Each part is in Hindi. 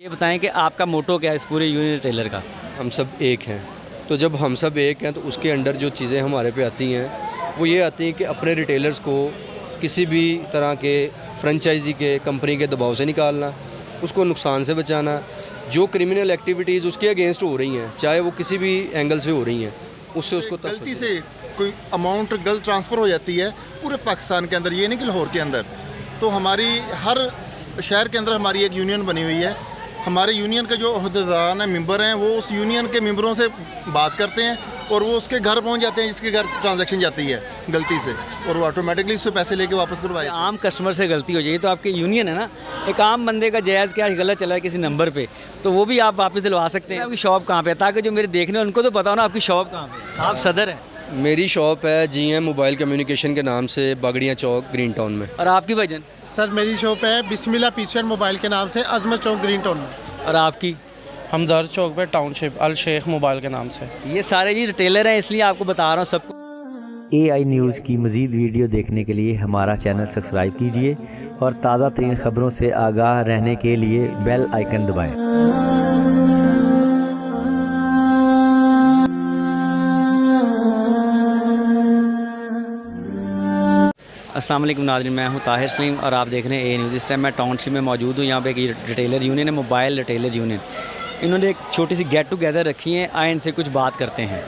ये बताएं कि आपका मोटो क्या है इस पूरे यूनियन रिटेलर का? हम सब एक हैं। तो जब हम सब एक हैं तो उसके अंडर जो चीज़ें हमारे पे आती हैं वो ये आती हैं कि अपने रिटेलर्स को किसी भी तरह के फ्रेंचाइजी के कंपनी के दबाव से निकालना, उसको नुकसान से बचाना, जो क्रिमिनल एक्टिविटीज़ उसके अगेंस्ट हो रही हैं चाहे वो किसी भी एंगल से हो रही हैं उससे उसको गलती से कोई अमाउंट गलत ट्रांसफ़र हो जाती है पूरे पाकिस्तान के अंदर, ये नहीं कि लाहौर के अंदर, तो हमारी हर शहर के अंदर हमारी एक यूनियन बनी हुई है। हमारे यूनियन के जो अहदेदार हैं, मेंबर हैं, वो उस यूनियन के मेंबरों से बात करते हैं और वो उसके घर पहुंच जाते हैं जिसके घर ट्रांजैक्शन जाती है गलती से, और वो ऑटोमेटिकली उससे पैसे लेके वापस करवाए। आम कस्टमर से गलती हो जाएगी तो आपकी यूनियन है ना, एक आम बंदे का जायज़ क्या गलत चला है किसी नंबर पे तो वो भी आप वापस दिलवा सकते हैं। आपकी शॉप कहाँ पे है ताकि जो मेरे देखने उनको तो पता हो ना आपकी शॉप कहाँ पे? आप सदर हैं? मेरी शॉप है GM मोबाइल कम्युनिकेशन के नाम से, बागड़ियाँ चौक, ग्रीन टाउन में। और आपकी भाईजान? सर मेरी शॉप है बिस्मिल्लाह पीसीआर मोबाइल के नाम से, अजमत चौक, ग्रीन टाउन में। और आपकी? हमदर्द चौक पे, टाउनशिप, अल शेख मोबाइल के नाम से। ये सारे जी रिटेलर हैं इसलिए आपको बता रहा हूँ सबको। AI न्यूज़ की मज़ीद वीडियो देखने के लिए हमारा चैनल सब्सक्राइब कीजिए और ताज़ा तरीन ख़बरों से आगाह रहने के लिए बेल आइकन दबाएं। अस्सलाम वालेकुम नाज़रीन, मैं हूं ताहिर सलीम और आप देख रहे हैं AI न्यूज़। इस टाइम मैं टाउनशिप में मौजूद हूं। यहाँ पे एक रिटेलर यूनियन है, मोबाइल रिटेलर यूनियन। इन्होंने एक छोटी सी गेट टुगेदर रखी है, आए इनसे कुछ बात करते हैं।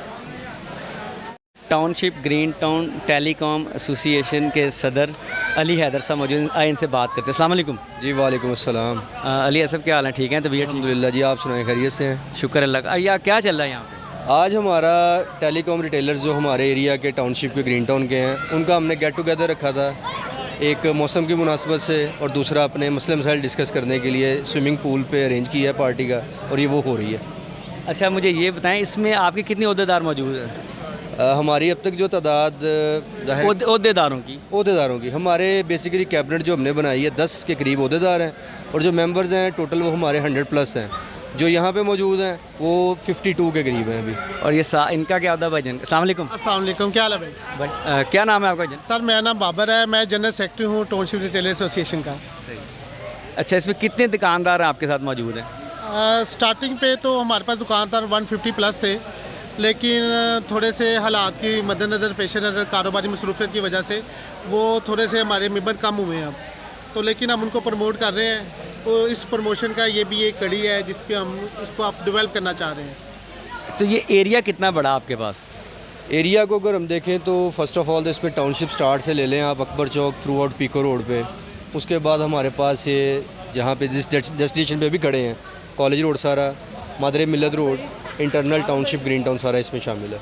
Township green town telecom association के सदर अली हैदर साहब मौजूद हैं, आए इनसे बात करते हैं। अस्सलाम वालेकुम। जी वालेकुम अस्सलाम। अली साहब क्या हाल है? ठीक है? तबीयत ठीक? अल्हम्दुलिल्लाह जी, आप सुनाएं, खैरियत से हैं? शुक्र अल्लाह का। या क्या चल रहा है यहाँ पे? आज हमारा टेलीकॉम रिटेलर्स जो हमारे एरिया के टाउनशिप के ग्रीन टाउन के हैं उनका हमने गेट टुगेदर रखा था, एक मौसम की मुनासबत से और दूसरा अपने मसले मसाइल डिस्कस करने के लिए स्विमिंग पूल पे अरेंज किया है पार्टी का, और ये वो हो रही है। अच्छा मुझे ये बताएं, इसमें आपके कितने अहदेदार मौजूद हैं? हमारी अब तक जो तादाद अहदेदारों की हमारे बेसिकली कैबिनेट जो हमने बनाई है 10 के करीब अहदेदार हैं, और जो मेंबर्स हैं टोटल वो हमारे 100+ हैं। जो यहाँ पे मौजूद हैं वो 52 के करीब हैं अभी। और ये इनका क्या होता है भाईजान? अस्सलाम वालेकुम। अस्सलाम वालेकुम, क्या हाल है भाई? क्या नाम है आपका भाईजान? सर मेरा नाम बाबर है, मैं जनरल सेक्रेटरी हूँ टाउनशिप रिटेलर एसोसिएशन का। अच्छा, इसमें कितने दुकानदार आपके साथ मौजूद हैं? स्टार्टिंग पे तो हमारे पास दुकानदार 150+ थे, लेकिन थोड़े से हालात की मद्देनज़र, पेश नज़र, कारोबारी मसरूफियत की वजह से वो थोड़े से हमारे मेंबर कम हुए हैं अब तो, लेकिन हम उनको प्रमोट कर रहे हैं। तो इस प्रमोशन का ये भी एक कड़ी है जिसके हम उसको आप डेवलप करना चाह रहे हैं। तो ये एरिया कितना बड़ा आपके पास? एरिया को अगर हम देखें तो फर्स्ट ऑफ ऑल तो इसमें टाउनशिप स्टार्ट से ले लें आप, अकबर चौक थ्रू आउट पीको रोड पे, उसके बाद हमारे पास ये जहाँ पे जिस डेस्टिनेशन पे भी खड़े हैं, कॉलेज रोड सारा, मादरे मिलत road, internal township green town सारा इसमें शामिल है।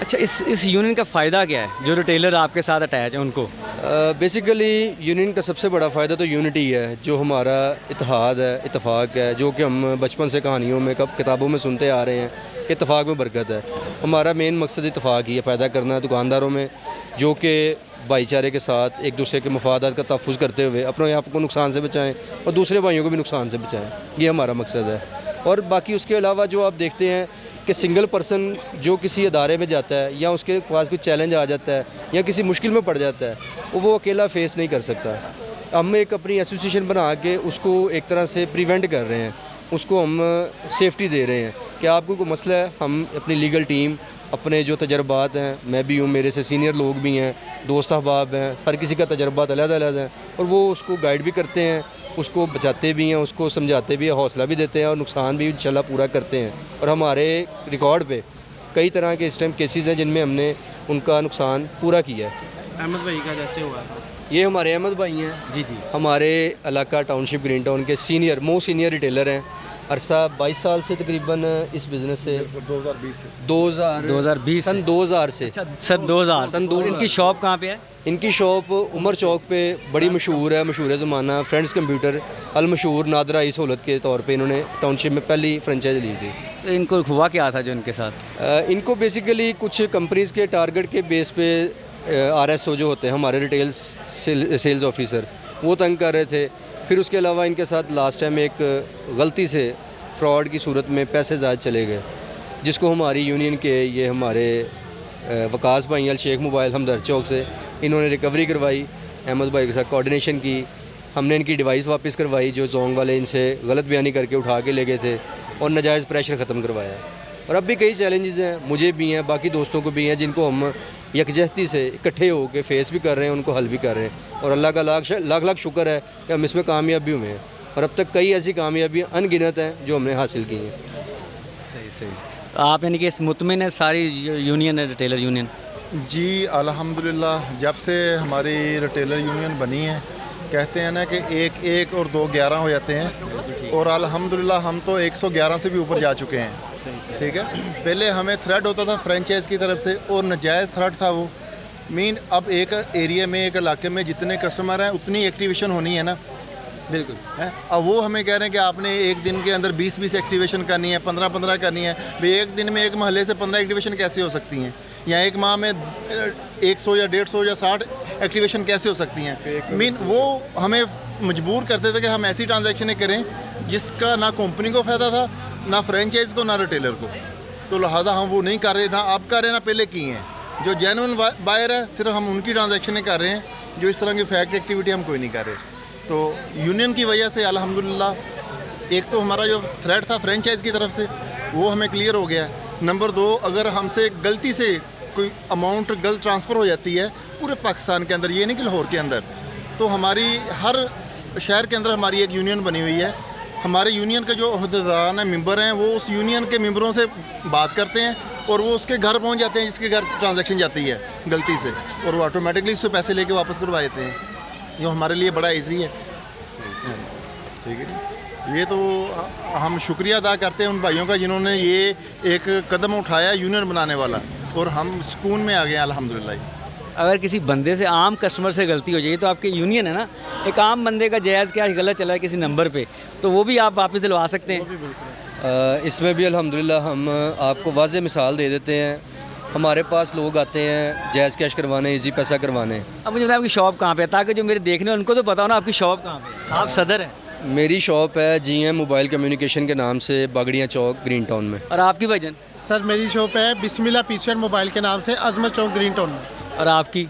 अच्छा, इस यूनियन का फ़ायदा क्या है जो रिटेलर आपके साथ अटैच है उनको? बेसिकली यूनियन का सबसे बड़ा फ़ायदा तो यूनिटी है, जो हमारा इत्तेहाद है, इत्तेफाक है, जो कि हम बचपन से कहानियों में किताबों में सुनते आ रहे हैं कि इत्तेफाक में बरकत है। हमारा मेन मकसद इत्तेफाक ही है पैदा करना है दुकानदारों में, जो कि भाईचारे के साथ एक दूसरे के मफादात का तहफ़्फ़ुज़ करते हुए अपने आप को नुकसान से बचाएँ और दूसरे भाइयों को भी नुकसान से बचाएँ, ये हमारा मकसद है। और बाकी उसके अलावा जो आप देखते हैं कि सिंगल पर्सन जो किसी अदारे में जाता है या उसके पास कोई चैलेंज आ जाता है या किसी मुश्किल में पड़ जाता है वो अकेला फेस नहीं कर सकता। हम एक अपनी एसोसिएशन बना के उसको एक तरह से प्रिवेंट कर रहे हैं, उसको हम सेफ्टी दे रहे हैं कि आपको कोई मसला है, हम अपनी लीगल टीम, अपने जो तजर्बात हैं, मैं भी हूँ, मेरे से सीनियर लोग भी हैं, दोस्त अहबाब हैं, हर किसी का तजर्बात अलग-अलग है, और वो उसको गाइड भी करते हैं, उसको बचाते भी हैं, उसको समझाते भी हैं, हौसला भी देते हैं और नुकसान भी इंशाल्लाह पूरा करते हैं। और हमारे रिकॉर्ड पे कई तरह के इस टाइम केसेस हैं जिनमें हमने उनका नुकसान पूरा किया है। अहमद भाई का जैसे हुआ, ये हमारे अहमद भाई हैं जी, हमारे इलाका टाउनशिप ग्रीन टाउन के मोस्ट सीनियर रिटेलर हैं। अरसा 22 साल से तकरीबन इस बिज़नेस से, 2020 से 2020 सन 2000 से। अच्छा, सन 2000। सन 2000। इनकी शॉप कहाँ पे है? इनकी शॉप उमर चौक पे बड़ी मशहूर है, मशहूर ज़माना, फ्रेंड्स कंप्यूटर, अल मशहूर नादरा ई सहूलत के तौर पे इन्होंने टाउनशिप में पहली फ्रेंचाइज ली थी। तो इनको हुआ क्या था जो इनके साथ? इनको बेसिकली कुछ कंपनीज़ के टारगेट के बेस पे RSO जो होते हैं हमारे रिटेल सेल्स ऑफिसर, वो तंग कर रहे थे। फिर उसके अलावा इनके साथ लास्ट टाइम एक गलती से फ्रॉड की सूरत में पैसे ज़ायद चले गए, जिसको हमारी यूनियन के ये हमारे वकास भाई अल शेख मोबाइल हमदर्द चौक से इन्होंने रिकवरी करवाई, अहमद भाई के साथ कोऑर्डिनेशन की, हमने इनकी डिवाइस वापस करवाई, जो जोंग वाले इनसे गलत बयानी करके उठा के ले गए थे, और नाजायज़ प्रेशर ख़त्म करवाया। और अब भी कई चैलेंजेस हैं, मुझे भी हैं, बाकी दोस्तों को भी हैं, जिनको हम यकजहती से इकट्ठे होकर फेस भी कर रहे हैं, उनको हल भी कर रहे हैं। और अल्लाह का लाख लाख शुक्र है कि हम इसमें कामयाब भी हुए हैं, और अब तक कई ऐसी कामयाबियाँ अनगिनत हैं जो हमने हासिल की हैं। सही आप यानी कि इस मुतमिन है सारी यूनियन है, रिटेलर यूनियन? जी अल्हम्दुलिल्लाह, जब से हमारी रिटेलर यूनियन बनी है, कहते हैं ना कि एक एक और 2 11 हो जाते हैं, और अल्हम्दुलिल्लाह हम तो 111 से भी ऊपर जा चुके हैं। ठीक है, पहले हमें थ्रेड होता था फ्रेंचाइज की तरफ से, और नाजायज़ थ्रेड था वो। अब एक एरिया में, एक इलाके में जितने कस्टमर हैं उतनी एक्टिवेशन होनी है ना। बिल्कुल है, अब वो हमें कह रहे हैं कि आपने एक दिन के अंदर 20-20 एक्टिवेशन करनी है, 15-15 करनी है। भाई एक दिन में एक महल्ले से 15 एक्टिवेशन कैसे हो सकती हैं, या एक माह में 100 या 150 या 60 एक्टिवेशन कैसे हो सकती हैं। वो हमें मजबूर करते थे कि हम ऐसी ट्रांजैक्शनें करें जिसका ना कंपनी को फ़ायदा था, ना फ्रेंचाइज को, ना रिटेलर को। तो लिहाजा हम वो नहीं कर रहे, ना अब कर रहे, ना पहले किए हैं। जो जेन्युइन बायर है सिर्फ हम उनकी ट्रांजैक्शनें कर रहे हैं, जो इस तरह की फैक्ट एक्टिविटी हम कोई नहीं कर रहे। तो यूनियन की वजह से अल्हम्दुलिल्लाह एक तो हमारा जो थ्रेट था फ्रेंचाइज की तरफ से वो हमें क्लियर हो गया। नंबर 2, अगर हमसे गलती से कोई अमाउंट गलत ट्रांसफ़र हो जाती है पूरे पाकिस्तान के अंदर, ये नहीं कि लाहौर के अंदर, तो हमारी हर शहर के अंदर हमारी एक यूनियन बनी हुई है। हमारे यूनियन के जो अहदेदार हैं, मेंबर हैं, वो उस यूनियन के मेंबरों से बात करते हैं, और वो उसके घर पहुंच जाते हैं जिसके घर ट्रांजैक्शन जाती है गलती से, और वो ऑटोमेटिकली उससे पैसे लेके वापस करवा देते हैं, जो हमारे लिए बड़ा इजी है। ठीक है, ये तो हम शुक्रिया अदा करते हैं उन भाइयों का जिन्होंने ये एक कदम उठाया यूनियन बनाने वाला, और हम सुकून में आ गए अल्हम्दुलिल्लाह। अगर किसी बंदे से, आम कस्टमर से गलती हो जाए, तो आपकी यूनियन है ना, एक आम बंदे का जायज़ क्या गलत चला है किसी नंबर पे, तो वो भी आप वापस दिलवा सकते हैं? इसमें भी अल्हम्दुलिल्लाह हम आपको वाज़ेह मिसाल दे देते हैं। हमारे पास लोग आते हैं जायज़ कैश करवाने, इजी पैसा करवाने। अब मुझे बताएं आपकी शॉप कहाँ पे है, ताकि जो मेरे देखने उनको तो पता हो ना आपकी शॉप कहाँ पे है। आप सदर हैं? मेरी शॉप है GM मोबाइल कम्युनिकेशन के नाम से, बागड़ियाँ चौक, ग्रीन टाउन में। और आपकी भाईजान? सर मेरी शॉप है बिस्मिल्लाह पीसीआर मोबाइल के नाम से, अजमत चौक, ग्रीन टाउन में। और आपकी?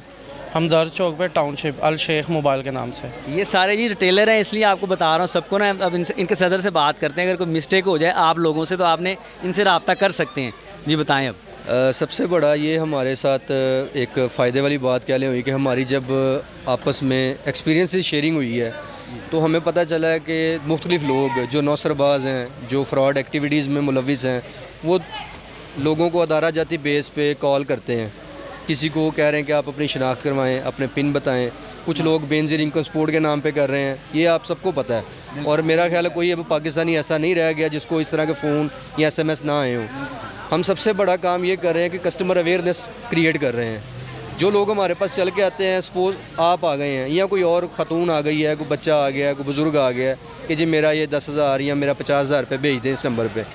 हमदर्द चौक पे टाउनशिप, अल शेख मोबाइल के नाम से। ये सारे जी रिटेलर हैं, इसलिए आपको बता रहा हूँ सबको ना। अब इनके सदर से बात करते हैं, अगर कोई मिस्टेक हो जाए आप लोगों से तो आपने इनसे रब्ता कर सकते हैं। जी बताएं। अब सबसे बड़ा ये हमारे साथ एक फ़ायदे वाली बात क्या हुई कि हमारी जब आपस में एक्सपीरियंस शेयरिंग हुई है, तो हमें पता चला है कि मुख्तलिफ़ लोग जो नौसरबाज हैं, जो फ्रॉड एक्टिविटीज़ में मुलविस हैं, वो लोगों को अदारा जाती बेस पे कॉल करते हैं। किसी को कह रहे हैं कि आप अपनी शनाख्त करवाएं, अपने पिन बताएं। कुछ लोग बेनज़ीर इनकम सपोर्ट के नाम पे कर रहे हैं, ये आप सबको पता है। और मेरा ख्याल है कोई अब पाकिस्तानी ऐसा नहीं रह गया जिसको इस तरह के फ़ोन या SMS ना आए हों। हम सबसे बड़ा काम ये कर रहे हैं कि कस्टमर अवेयरनेस क्रिएट कर रहे हैं। जो लोग हमारे पास चल के आते हैं, सपोज़ आप आ गए हैं या कोई और ख़तून आ गई है, कोई बच्चा आ गया है, कोई बुज़ुर्ग आ गया है कि जी मेरा ये 10,000 या मेरा 50,000 रुपये भेज दें इस नंबर पे।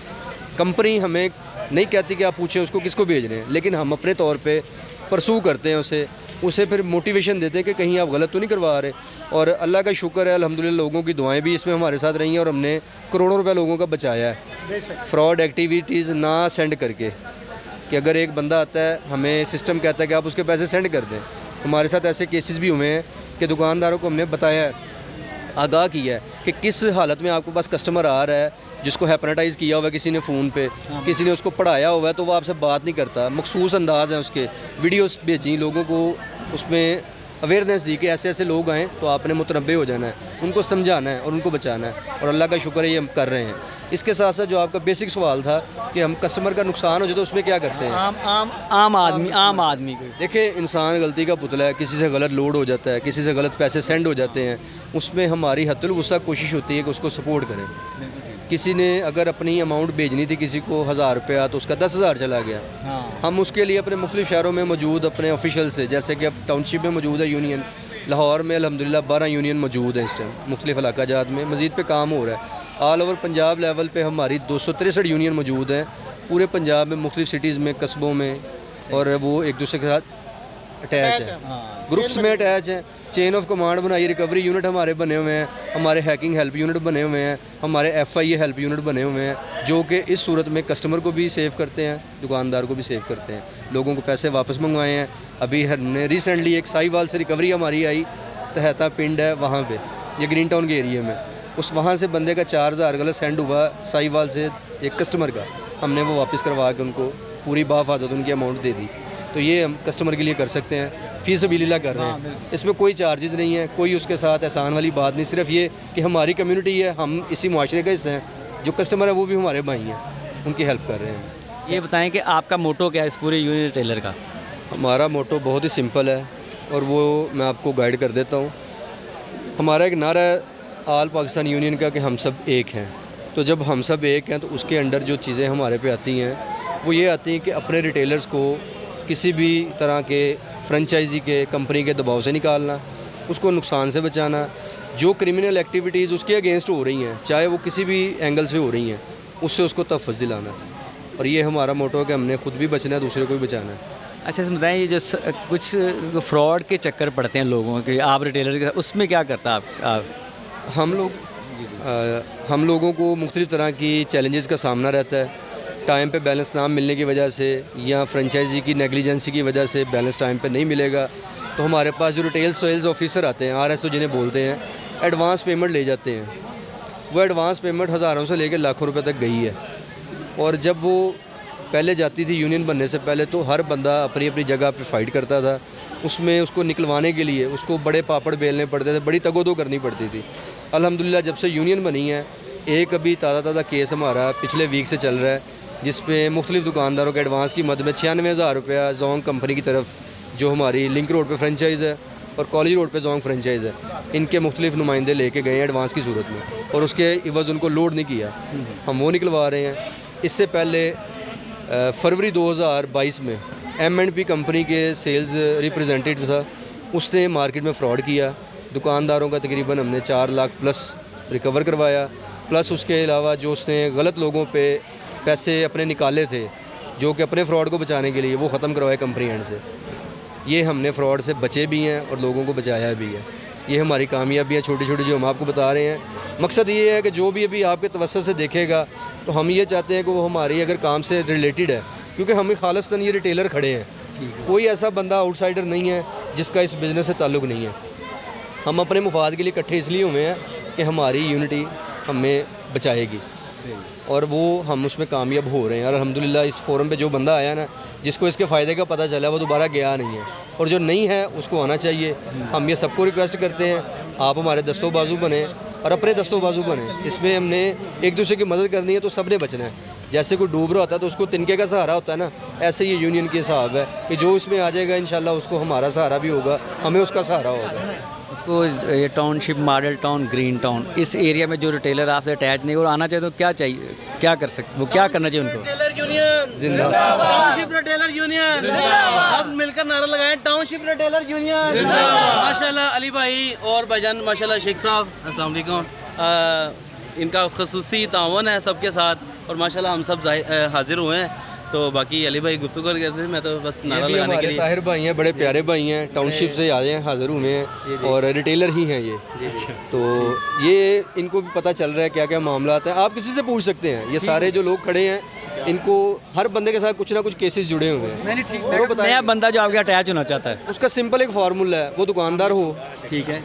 कंपनी हमें नहीं कहती कि आप पूछें उसको किसको भेज रहे हैं, लेकिन हम अपने तौर पे परसू करते हैं उसे फिर मोटिवेशन देते हैं कि कहीं आप गलत तो नहीं करवा रहे। और अल्लाह का शुक्र है अल्हम्दुलिल्लाह, लोगों की दुआएं भी इसमें हमारे साथ रही हैं, और हमने करोड़ों रुपए लोगों का बचाया है फ्रॉड एक्टिविटीज़ ना सेंड करके। कि अगर एक बंदा आता है, हमें सिस्टम कहता है कि आप उसके पैसे सेंड कर दें। हमारे साथ ऐसे केसेस भी हुए हैं कि दुकानदारों को हमने बताया है, आगाह किया है कि किस हालत में आपके पास कस्टमर आ रहा है जिसको हैपनाटाइज़ किया हुआ है किसी ने फ़ोन पे, किसी ने उसको पढ़ाया हुआ है, तो वो आपसे बात नहीं करता। मखसूस अंदाज़ है उसके, वीडियोस भेजी लोगों को, उसमें अवेयरनेस दी कि ऐसे ऐसे लोग आएँ तो आपने मुतनब्बे हो जाना है, उनको समझाना है और उनको बचाना है। और अल्लाह का शुक्र है ये हम कर रहे हैं। इसके साथ साथ जो आपका बेसिक सवाल था कि हम कस्टमर का नुकसान हो जाए तो उसमें क्या करते हैं। आम आदमी को देखिए, इंसान गलती का पुतला है, किसी से गलत लोड हो जाता है, किसी से गलत पैसे सेंड हो जाते हैं, उसमें हमारी हद्दुल वुसा कोशिश होती है कि उसको सपोर्ट करें। किसी ने अगर अपनी अमाउंट भेजनी थी किसी को 1000 रुपया, तो उसका 10,000 चला गया। हम उसके लिए अपने मुख्तलिफ शहरों में मौजूद अपने ऑफिशियल से, जैसे कि अब टाउनशिप में मौजूद है यूनियन, लाहौर में अल्हम्दुलिल्लाह 12 यूनियन मौजूद हैं इस टाइम, मुख्तलिफ इलाका जात में मज़ीद पे काम हो रहा है। ऑल ओवर पंजाब लेवल पे हमारी 263 यूनियन मौजूद हैं पूरे पंजाब में, मुख्तलिफ सिटीज़ में, कस्बों में, और वो एक दूसरे के साथ अटैच है, ग्रुप्स में अटैच हैं। चेन ऑफ कमांड बनाई, रिकवरी यूनिट हमारे बने हुए हैं, हमारे हैकिंग हेल्प यूनिट बने हुए हैं, हमारे FIA हेल्प यूनिट बने हुए हैं, जो कि इस सूरत में कस्टमर को भी सेव करते हैं, दुकानदार को भी सेव करते हैं, लोगों को पैसे वापस मंगवाए हैं। अभी हमने रिसेंटली एक साहिवाल से रिकवरी हमारी आई, तहता पिंड है वहाँ पे, ये ग्रीन टाउन के एरिया में, उस वहाँ से बंदे का 4000 गलत सेंड हुआ साहिवाल से एक कस्टमर का, हमने वो वापस करवा के उनको पूरी बाफाजत उनकी अमाउंट दे दी। तो ये हम कस्टमर के लिए कर सकते हैं, फ़ी सबीलिल्लाह कर रहे हैं, इसमें कोई चार्जेस नहीं है, कोई उसके साथ एहसान वाली बात नहीं, सिर्फ ये कि हमारी कम्युनिटी है, हम इसी मुआशरे का हिस्सा हैं, जो कस्टमर है वो भी हमारे भाई हैं, उनकी हेल्प कर रहे हैं। ये बताएं कि आपका मोटो क्या है इस पूरे यूनियन रिटेलर का? हमारा मोटो बहुत ही सिंपल है और वो मैं आपको गाइड कर देता हूँ। हमारा एक नारा है ऑल पाकिस्तान यूनियन का कि हम सब एक हैं। तो जब हम सब एक हैं तो उसके अंडर जो चीज़ें हमारे पे आती हैं वो ये आती हैं कि अपने रिटेलर्स को किसी भी तरह के फ्रेंचाइजी के कंपनी के दबाव से निकालना, उसको नुकसान से बचाना, जो क्रिमिनल एक्टिविटीज़ उसके अगेंस्ट हो रही हैं चाहे वो किसी भी एंगल से हो रही हैं उससे उसको तहफ़्फ़ुज़ दिलाना। और ये हमारा मोटो है कि हमने खुद भी बचना है, दूसरे को भी बचाना है। अच्छा इसमें बताएं, ये जो कुछ फ्रॉड के चक्कर पड़ते हैं लोगों के आप रिटेलर्स के साथ, उसमें क्या करता है आप? हम लोगों को मुख्तलिफ़ तरह की चैलेंजेस का सामना रहता है, टाइम पे बैलेंस ना मिलने की वजह से या फ्रेंचाइजी की नेग्लिजेंसी की वजह से बैलेंस टाइम पे नहीं मिलेगा तो हमारे पास जो रिटेल सेल्स ऑफिसर आते हैं, RSO जिन्हें बोलते हैं, एडवांस पेमेंट ले जाते हैं। वो एडवांस पेमेंट हज़ारों से लेकर लाखों रुपए तक गई है। और जब वो पहले जाती थी यूनियन बनने से पहले तो हर बंदा अपनी अपनी जगह पे फ़ाइट करता था, उसमें उसको निकलवाने के लिए उसको बड़े पापड़ बेलने पड़ते थे, बड़ी तगोदो करनी पड़ती थी। अल्हम्दुलिल्लाह जब से यूनियन बनी है, एक अभी ताज़ा केस हमारा पिछले वीक से चल रहा है जिसपे मुख्तलिफ़ दुकानदारों के एडवांस की मद में 96,000 रुपया जोंग कंपनी की तरफ, जो हमारी लिंक रोड पे फ्रेंचाइज़ है और कॉलेज रोड पे जोंग फ्रेंचाइज़ है, इनके मुख्तलिफ़ नुमाइंदे लेके गए एडवांस की सूरत में और उसके इवज़ उनको लोड नहीं किया, हम वो निकलवा रहे हैं। इससे पहले फरवरी 2022 में M&P कंपनी के सेल्स रिप्रेजेंटेटिव था, उसने मार्केट में फ़्रॉड किया, दुकानदारों का तकरीबन हमने 4 लाख प्लस रिकवर करवाया, प्लस उसके अलावा जो उसने गलत लोगों पे पैसे अपने निकाले थे जो कि अपने फ़्रॉड को बचाने के लिए, वो ख़त्म करवाए कंपनी एंड से। ये हमने फ़्रॉड से बचे भी हैं और लोगों को बचाया भी है। ये हमारी कामयाबियाँ छोटी छोटी जो हम आपको बता रहे हैं। मकसद ये है कि जो भी अभी आपके तवज्जुह से देखेगा तो हम ये चाहते हैं कि वो हमारी अगर काम से रिलेटेड है, क्योंकि हम खालिस्तान ये रिटेलर खड़े हैं, कोई ऐसा बंदा आउटसाइडर नहीं है जिसका इस बिज़नेस से ताल्लुक़ नहीं है। हम अपने मुफाद के लिए इकट्ठे इसलिए हुए हैं कि हमारी यूनिटी हमें बचाएगी और वो हम उसमें कामयाब हो रहे हैं। और अल्हम्दुलिल्लाह इस फोरम पे जो बंदा आया ना, जिसको इसके फ़ायदे का पता चला, वो दोबारा गया नहीं है, और जो नहीं है उसको आना चाहिए। हम ये सबको रिक्वेस्ट करते हैं, आप हमारे दस्तों बाजू बने और अपने दस्तों बाजू बने। इसमें हमने एक दूसरे की मदद करनी है तो सब ने बचना है। जैसे कोई डूब रहा होता है तो उसको तिनके का सहारा होता है ना, ऐसे ये यूनियन के हिसाब है कि जो इसमें आ जाएगा इंशाल्लाह उसको हमारा सहारा भी होगा, हमें उसका सहारा होगा। उसको ये township, model town, green town, इस एरिया में जो रिटेलर आपसे अटैच नहीं और आना चाहिए तो क्या चाहिए, क्या कर सकते, वो क्या करना चाहिए उनको? रिटेलर यूनियन जिंदाबाद, टाउनशिप रिटेलर यूनियन जिंदाबाद, सब मिलकर नारा लगाएं, टाउनशिप रिटेलर यूनियन जिंदाबाद। माशाल्लाह अली भाई और भाईजान, माशाल्लाह शेख साहब, अस्सलाम वालेकुम। इनका खसूसी तावन है सबके साथ और माशाल्लाह हम सब हाजिर हुए हैं। तो बाकी अली भाई गुफ्तगू कर गए थे, मैं तो बस नारा लगाने के लिए। ताहिर भाई हैं, बड़े प्यारे भाई हैं, टाउनशिप से आए हैं, हाजिर हुए हैं और रिटेलर ही हैं ये। तो ये इनको भी पता चल रहा है क्या क्या मामला हैं। आप किसी से पूछ सकते हैं, ये सारे जो लोग खड़े हैं इनको हर बंदे के साथ कुछ ना कुछ केसेस जुड़े हुए हैं। नया बंदा जो आपके अटैच होना चाहता है, उसका सिंपल एक फार्मूला है, वो दुकानदार हो, ठीक है,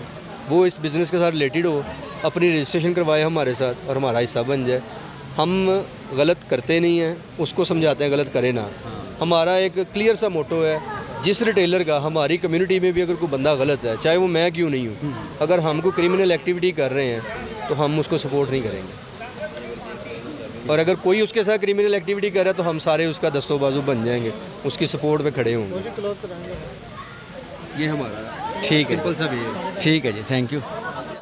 वो वो इस बिज़नेस के साथ रिलेटेड हो, अपनी रजिस्ट्रेशन करवाए हमारे साथ और हमारा हिस्सा बन जाए। हम गलत करते नहीं हैं, उसको समझाते हैं गलत करे ना। हमारा एक क्लियर सा मोटो है, जिस रिटेलर का हमारी कम्युनिटी में भी अगर कोई बंदा गलत है, चाहे वो मैं क्यों नहीं हूँ, अगर हम कोई क्रिमिनल एक्टिविटी कर रहे हैं तो हम उसको सपोर्ट नहीं करेंगे। और अगर कोई उसके साथ क्रिमिनल एक्टिविटी कर रहा है तो हम सारे उसका दस्तों बाजू बन जाएंगे, उसकी सपोर्ट पे खड़े होंगे। ये हमारा ठीक है, सिंपल सा भी है। ठीक है जी, थैंक यू।